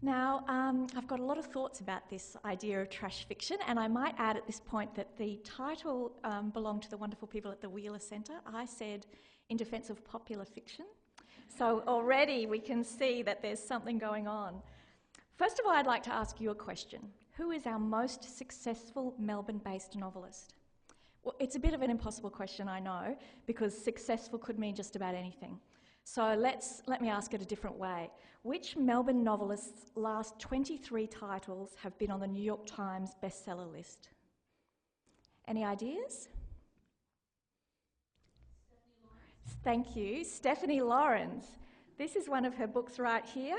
Now, I've got a lot of thoughts about this idea of trash fiction, and I might add at this point that the title belonged to the wonderful people at the Wheeler Centre. I said in defence of popular fiction. So already we can see that there's something going on. First of all, I'd like to ask you a question. Who is our most successful Melbourne-based novelist? Well, it's a bit of an impossible question, I know, because successful could mean just about anything. So let me ask it a different way. Which Melbourne novelists' last 23 titles have been on the New York Times bestseller list? Any ideas? Thank you. Stephanie Lawrence. This is one of her books right here.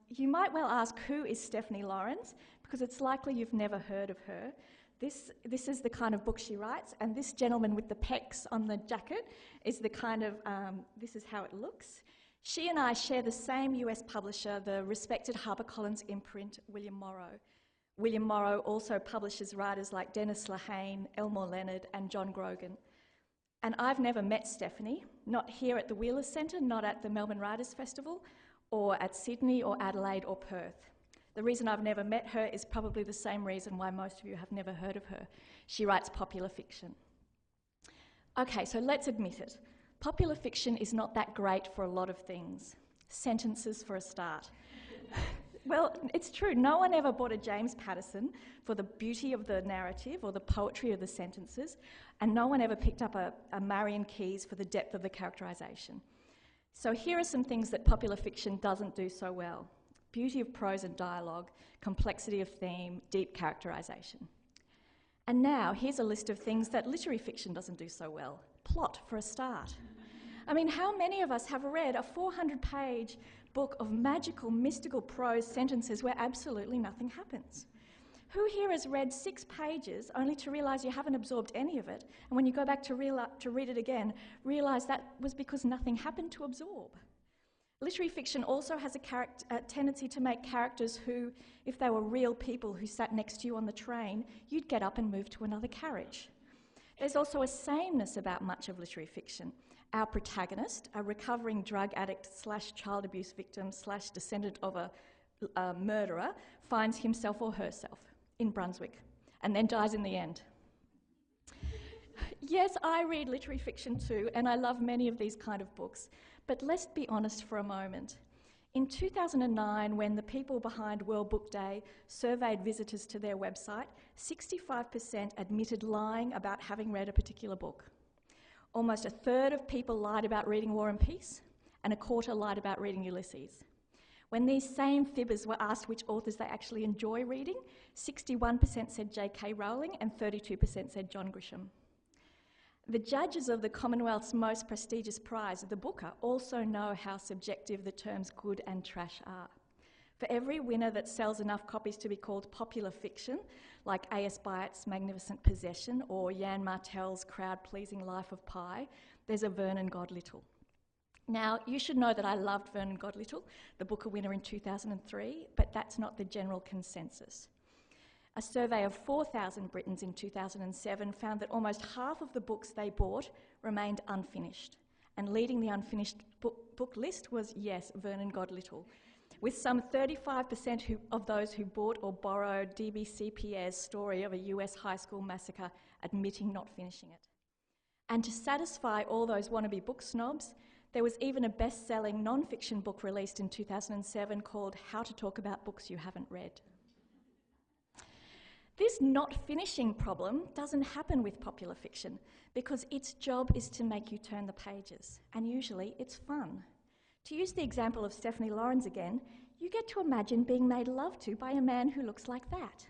You might well ask, who is Stephanie Lawrence? Because it's likely you've never heard of her. This is the kind of book she writes, and this gentleman with the pecs on the jacket is the kind of, this is how it looks. She and I share the same US publisher, the respected HarperCollins imprint, William Morrow. William Morrow also publishes writers like Dennis Lehane, Elmore Leonard, and John Grogan. And I've never met Stephanie, not here at the Wheeler Centre, not at the Melbourne Writers' Festival, or at Sydney or Adelaide or Perth. The reason I've never met her is probably the same reason why most of you have never heard of her. She writes popular fiction. Okay, so let's admit it. Popular fiction is not that great for a lot of things. Sentences for a start. Well, it's true. No one ever bought a James Patterson for the beauty of the narrative or the poetry of the sentences, and no one ever picked up a Marion Keyes for the depth of the characterisation. So here are some things that popular fiction doesn't do so well. Beauty of prose and dialogue, complexity of theme, deep characterisation. And now, here's a list of things that literary fiction doesn't do so well. Plot, for a start. I mean, how many of us have read a 400-page book of magical, mystical prose sentences where absolutely nothing happens? Who here has read 6 pages only to realise you haven't absorbed any of it, and when you go back to read it again, realise that was because nothing happened to absorb? Literary fiction also has a tendency to make characters who, if they were real people who sat next to you on the train, you'd get up and move to another carriage. There's also a sameness about much of literary fiction. Our protagonist, a recovering drug addict / child abuse victim / descendant of a murderer, finds himself or herself in Brunswick and then dies in the end. Yes, I read literary fiction too, and I love many of these kind of books, but let's be honest for a moment. In 2009, when the people behind World Book Day surveyed visitors to their website, 65% admitted lying about having read a particular book. Almost a third of people lied about reading War and Peace, and a quarter lied about reading Ulysses. When these same fibbers were asked which authors they actually enjoy reading, 61% said J.K. Rowling and 32% said John Grisham. The judges of the Commonwealth's most prestigious prize, the Booker, also know how subjective the terms good and trash are. For every winner that sells enough copies to be called popular fiction, like A.S. Byatt's Magnificent Possession or Jan Martel's crowd-pleasing Life of Pi, there's a Vernon Godlittle. Now, you should know that I loved Vernon Godlittle, the Booker winner in 2003, but that's not the general consensus. A survey of 4,000 Britons in 2007 found that almost half of the books they bought remained unfinished. And leading the unfinished book list was, yes, Vernon Godlittle, with some 35% of those who bought or borrowed D.B.C. Pierre's story of a US high school massacre admitting not finishing it. And to satisfy all those wannabe book snobs, there was even a best-selling non-fiction book released in 2007 called How to Talk About Books You Haven't Read. This not finishing problem doesn't happen with popular fiction because its job is to make you turn the pages, and usually it's fun. To use the example of Stephanie Lawrence again, you get to imagine being made love to by a man who looks like that.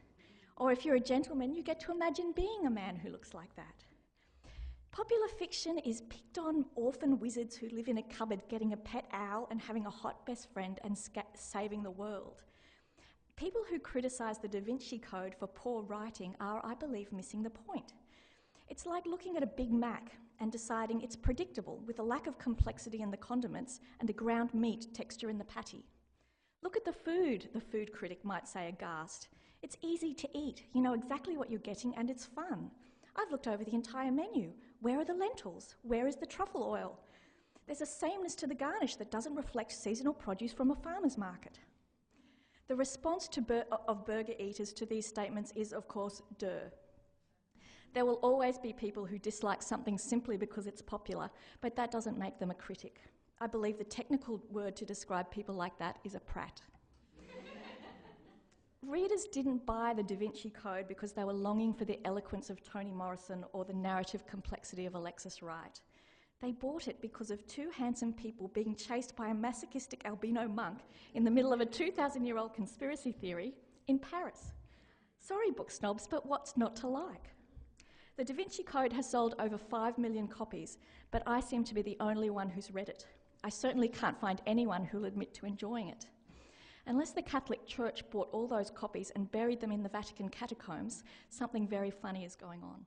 Or if you're a gentleman, you get to imagine being a man who looks like that. Popular fiction is picked on orphan wizards who live in a cupboard getting a pet owl and having a hot best friend and saving the world. People who criticise the Da Vinci Code for poor writing are, I believe, missing the point. It's like looking at a Big Mac and deciding it's predictable with a lack of complexity in the condiments and a ground meat texture in the patty. Look at the food critic might say aghast. It's easy to eat, you know exactly what you're getting and it's fun. I've looked over the entire menu. Where are the lentils? Where is the truffle oil? There's a sameness to the garnish that doesn't reflect seasonal produce from a farmer's market. The response of burger eaters to these statements is, of course, duh. There will always be people who dislike something simply because it's popular, but that doesn't make them a critic. I believe the technical word to describe people like that is a prat. Readers didn't buy the Da Vinci Code because they were longing for the eloquence of Toni Morrison or the narrative complexity of Alexis Wright. They bought it because of two handsome people being chased by a masochistic albino monk in the middle of a 2,000-year-old conspiracy theory in Paris. Sorry, book snobs, but what's not to like? The Da Vinci Code has sold over 5 million copies, but I seem to be the only one who's read it. I certainly can't find anyone who'll admit to enjoying it. Unless the Catholic Church bought all those copies and buried them in the Vatican catacombs, something very funny is going on.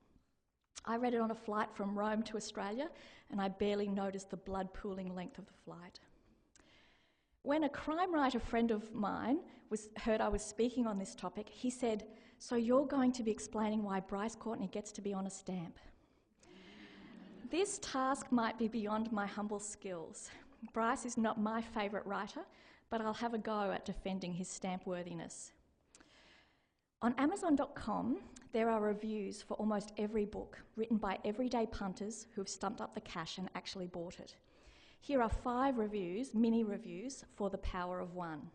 I read it on a flight from Rome to Australia, and I barely noticed the blood-pooling length of the flight. When a crime writer friend of mine heard I was speaking on this topic, he said, "So you're going to be explaining why Bryce Courtenay gets to be on a stamp?" This task might be beyond my humble skills. Bryce is not my favourite writer, but I'll have a go at defending his stamp worthiness. On Amazon.com, there are reviews for almost every book written by everyday punters who've stumped up the cash and actually bought it. Here are 5 reviews, mini reviews, for The Power of One.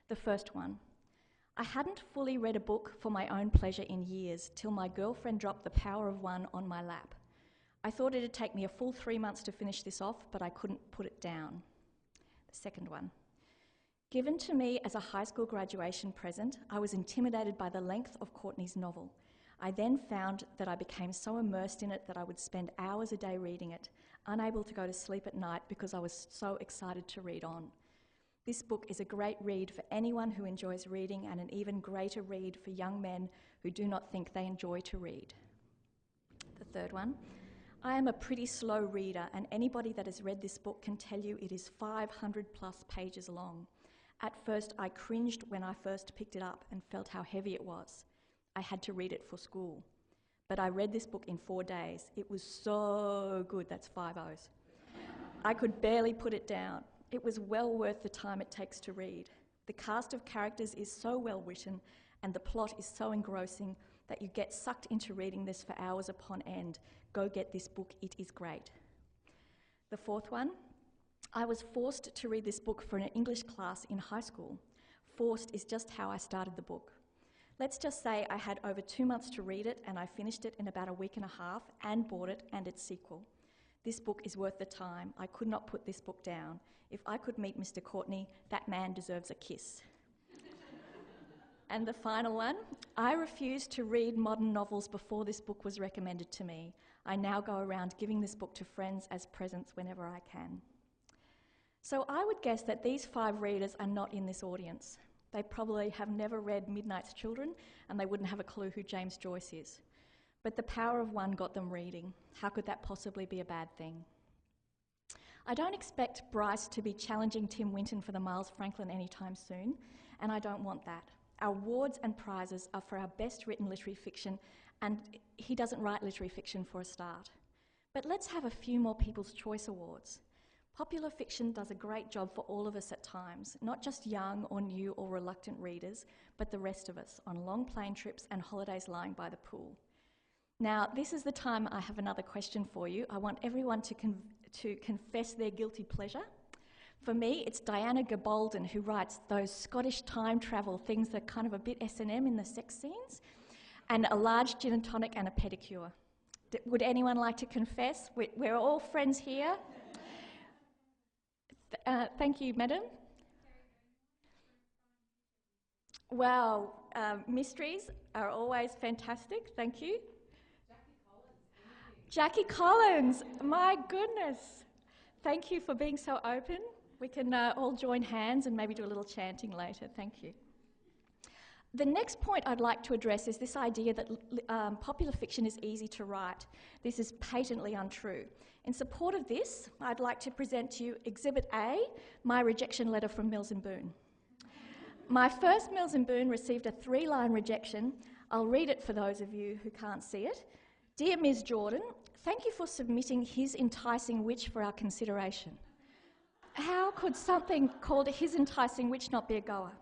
The first one: I hadn't fully read a book for my own pleasure in years till my girlfriend dropped The Power of One on my lap. I thought it'd take me a full 3 months to finish this off, but I couldn't put it down. The second one: given to me as a high school graduation present, I was intimidated by the length of Courtney's novel. I then found that I became so immersed in it that I would spend hours a day reading it, unable to go to sleep at night because I was so excited to read on. This book is a great read for anyone who enjoys reading, and an even greater read for young men who do not think they enjoy to read. The third one: I am a pretty slow reader, and anybody that has read this book can tell you it is 500 plus pages long. At first, I cringed when I first picked it up and felt how heavy it was. I had to read it for school. But I read this book in 4 days. It was so good, that's 5 O's. I could barely put it down. It was well worth the time it takes to read. The cast of characters is so well written, and the plot is so engrossing that you get sucked into reading this for hours upon end. Go get this book, it is great. The fourth one: I was forced to read this book for an English class in high school. Forced is just how I started the book. Let's just say I had over 2 months to read it, and I finished it in about a week and a half and bought it and its sequel. This book is worth the time. I could not put this book down. If I could meet Mr. Courtenay, that man deserves a kiss. And the final one: I refused to read modern novels before this book was recommended to me. I now go around giving this book to friends as presents whenever I can. So I would guess that these 5 readers are not in this audience. They probably have never read Midnight's Children, and they wouldn't have a clue who James Joyce is. But The Power of One got them reading. How could that possibly be a bad thing? I don't expect Bryce to be challenging Tim Winton for the Miles Franklin anytime soon, and I don't want that. Our awards and prizes are for our best written literary fiction, and he doesn't write literary fiction for a start. But let's have a few more People's Choice Awards. Popular fiction does a great job for all of us at times, not just young or new or reluctant readers, but the rest of us on long plane trips and holidays lying by the pool. Now, this is the time I have another question for you. I want everyone to confess their guilty pleasure. For me, it's Diana Gabaldon, who writes those Scottish time travel things that are kind of a bit S&M in the sex scenes, and a large gin and tonic and a pedicure. Would anyone like to confess? We're all friends here. Thank you, madam. Wow, mysteries are always fantastic. Thank you. Jackie Collins, my goodness. Thank you for being so open. We can all join hands and maybe do a little chanting later. Thank you. The next point I'd like to address is this idea that popular fiction is easy to write. This is patently untrue. In support of this, I'd like to present to you Exhibit A, my rejection letter from Mills & Boon. My first Mills & Boon received a 3-line rejection. I'll read it for those of you who can't see it. Dear Ms. Jordan, thank you for submitting His Enticing Witch for our consideration. How could something called His Enticing Witch not be a goer?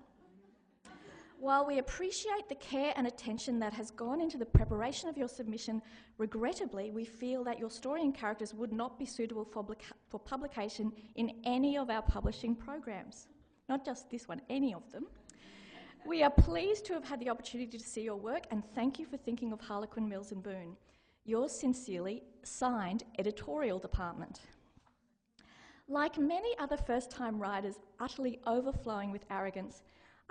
While we appreciate the care and attention that has gone into the preparation of your submission, regrettably, we feel that your story and characters would not be suitable for publication in any of our publishing programs. Not just this one, any of them. We are pleased to have had the opportunity to see your work, and thank you for thinking of Harlequin, Mills and Boon. Yours sincerely, signed, Editorial Department. Like many other first-time writers utterly overflowing with arrogance,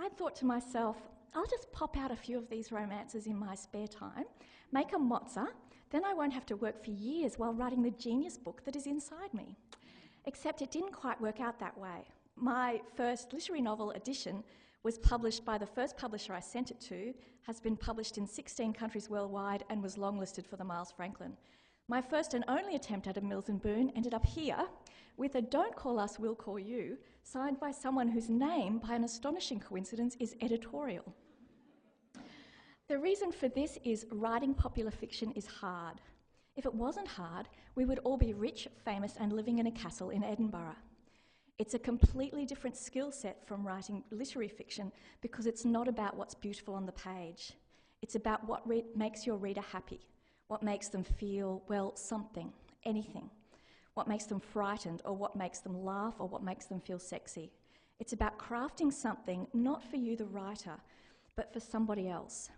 I thought to myself, I'll just pop out a few of these romances in my spare time, make a mozza, then I won't have to work for years while writing the genius book that is inside me. Except it didn't quite work out that way. My first literary novel edition was published by the first publisher I sent it to, has been published in 16 countries worldwide, and was longlisted for the Miles Franklin. My first and only attempt at a Mills and Boon ended up here with a "Don't Call Us, We'll Call You," signed by someone whose name, by an astonishing coincidence, is Editorial. The reason for this is writing popular fiction is hard. If it wasn't hard, we would all be rich, famous, and living in a castle in Edinburgh. It's a completely different skill set from writing literary fiction because it's not about what's beautiful on the page. It's about what makes your reader happy, what makes them feel, well, something, anything, what makes them frightened, or what makes them laugh, or what makes them feel sexy. It's about crafting something not for you, the writer, but for somebody else.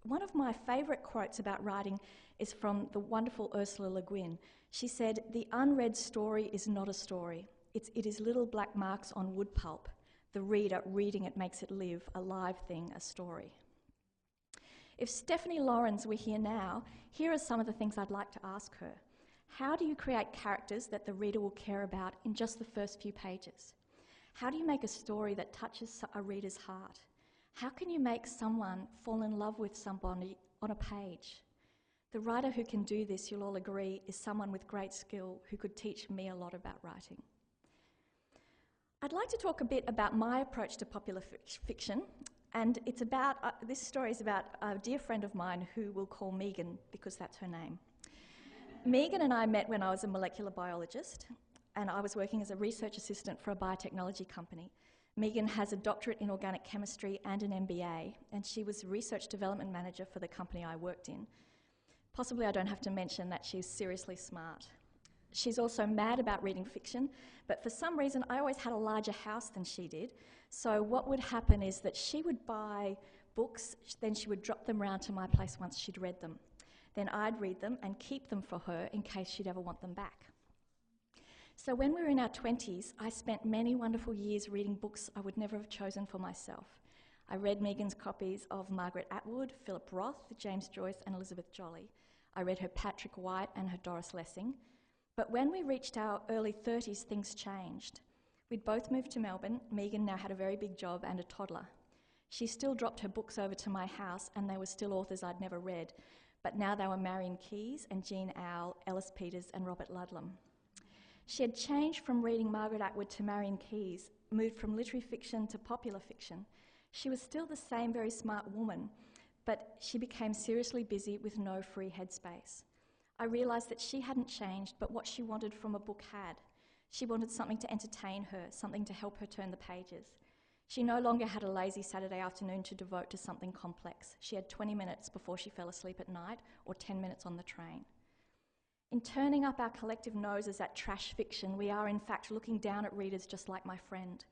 One of my favourite quotes about writing is from the wonderful Ursula Le Guin. She said, "The unread story is not a story. It is little black marks on wood pulp. The reader reading it makes it live, a live thing, a story." If Stephanie Laurens were here now, here are some of the things I'd like to ask her. How do you create characters that the reader will care about in just the first few pages? How do you make a story that touches a reader's heart? How can you make someone fall in love with somebody on a page? The writer who can do this, you'll all agree, is someone with great skill who could teach me a lot about writing. I'd like to talk a bit about my approach to popular fiction, and it's about, this story is about a dear friend of mine who we'll call Megan, because that's her name. Megan and I met when I was a molecular biologist, and I was working as a research assistant for a biotechnology company. Megan has a doctorate in organic chemistry and an MBA, and she was research development manager for the company I worked in. Possibly I don't have to mention that she's seriously smart. She's also mad about reading fiction, but for some reason I always had a larger house than she did. So what would happen is that she would buy books, then she would drop them round to my place once she'd read them. Then I'd read them and keep them for her in case she'd ever want them back. So when we were in our 20s, I spent many wonderful years reading books I would never have chosen for myself. I read Megan's copies of Margaret Atwood, Philip Roth, James Joyce and Elizabeth Jolley. I read her Patrick White and her Doris Lessing. But when we reached our early 30s, things changed. We'd both moved to Melbourne. Megan now had a very big job and a toddler. She still dropped her books over to my house, and they were still authors I'd never read, but now they were Marion Keyes and Jean Auel, Ellis Peters and Robert Ludlum. She had changed from reading Margaret Atwood to Marion Keyes, moved from literary fiction to popular fiction. She was still the same very smart woman, but she became seriously busy with no free headspace. I realised that she hadn't changed, but what she wanted from a book had. She wanted something to entertain her, something to help her turn the pages. She no longer had a lazy Saturday afternoon to devote to something complex. She had 20 minutes before she fell asleep at night, or 10 minutes on the train. In turning up our collective noses at trash fiction, we are in fact looking down at readers just like my friend.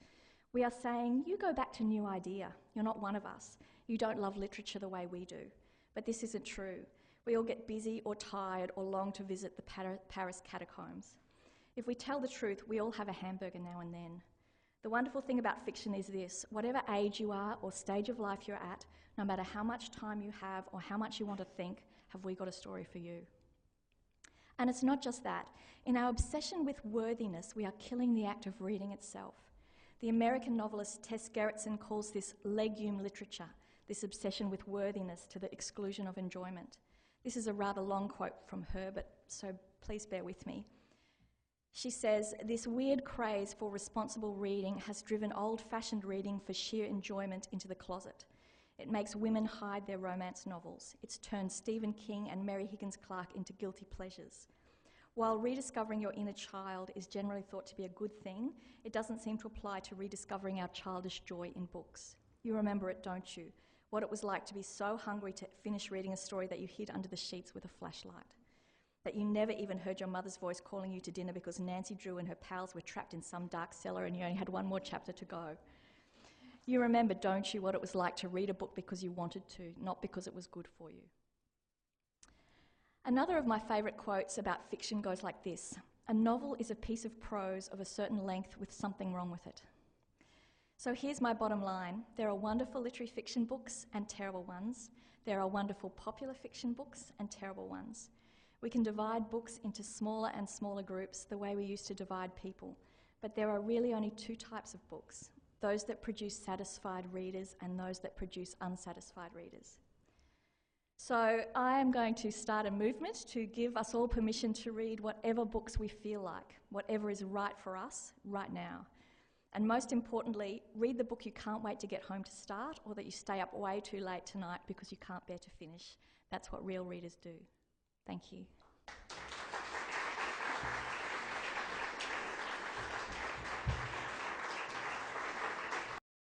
We are saying, you go back to New Idea. You're not one of us. You don't love literature the way we do. But this isn't true. We all get busy or tired or long to visit the Paris catacombs. If we tell the truth, we all have a hamburger now and then. The wonderful thing about fiction is this: whatever age you are or stage of life you're at, no matter how much time you have or how much you want to think, have we got a story for you? And it's not just that. In our obsession with worthiness, we are killing the act of reading itself. The American novelist Tess Gerritsen calls this legume literature, this obsession with worthiness to the exclusion of enjoyment. This is a rather long quote from her, but so please bear with me. She says, "This weird craze for responsible reading has driven old-fashioned reading for sheer enjoyment into the closet. It makes women hide their romance novels. It's turned Stephen King and Mary Higgins Clark into guilty pleasures. While rediscovering your inner child is generally thought to be a good thing, it doesn't seem to apply to rediscovering our childish joy in books. You remember it, don't you? What it was like to be so hungry to finish reading a story that you hid under the sheets with a flashlight. That you never even heard your mother's voice calling you to dinner because Nancy Drew and her pals were trapped in some dark cellar and you only had one more chapter to go. You remember, don't you, what it was like to read a book because you wanted to, not because it was good for you. Another of my favourite quotes about fiction goes like this: "A novel is a piece of prose of a certain length with something wrong with it." So here's my bottom line. There are wonderful literary fiction books and terrible ones. There are wonderful popular fiction books and terrible ones. We can divide books into smaller and smaller groups the way we used to divide people. But there are really only two types of books: those that produce satisfied readers and those that produce unsatisfied readers. So I am going to start a movement to give us all permission to read whatever books we feel like, whatever is right for us right now. And most importantly, read the book you can't wait to get home to start, or that you stay up way too late tonight because you can't bear to finish. That's what real readers do. Thank you.